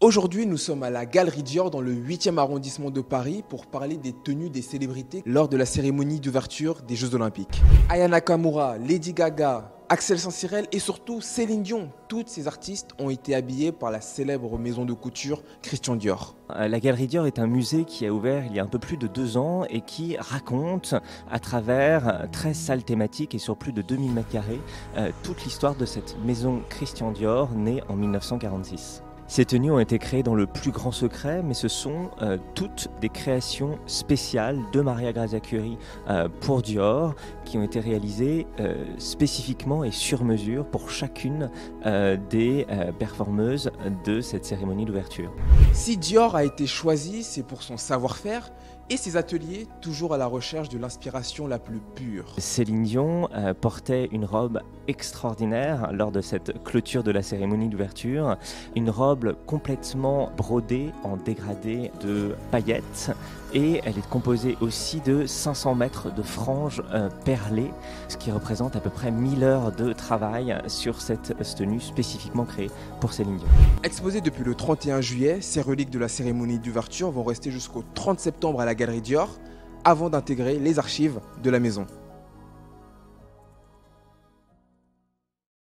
Aujourd'hui, nous sommes à la Galerie Dior dans le 8e arrondissement de Paris pour parler des tenues des célébrités lors de la cérémonie d'ouverture des Jeux Olympiques. Aya Nakamura, Lady Gaga, Axel Saint-Cyril et surtout Céline Dion. Toutes ces artistes ont été habillées par la célèbre maison de couture Christian Dior. La Galerie Dior est un musée qui a ouvert il y a un peu plus de 2 ans et qui raconte à travers 13 salles thématiques et sur plus de 2000 m2 toute l'histoire de cette maison Christian Dior née en 1946. Ces tenues ont été créées dans le plus grand secret, mais ce sont toutes des créations spéciales de Maria Grazia Chiuri pour Dior, qui ont été réalisées spécifiquement et sur mesure pour chacune des performeuses de cette cérémonie d'ouverture. Si Dior a été choisi, c'est pour son savoir-faire et ses ateliers toujours à la recherche de l'inspiration la plus pure. Céline Dion portait une robe extraordinaire lors de cette clôture de la cérémonie d'ouverture, une robe complètement brodée en dégradé de paillettes et elle est composée aussi de 500 mètres de franges perlées, ce qui représente à peu près 1000 heures de travail sur cette tenue spécifiquement créée pour Céline Dion. Exposées depuis le 31 juillet, ces reliques de la cérémonie d'ouverture vont rester jusqu'au 30 septembre à la Galerie Dior avant d'intégrer les archives de la maison.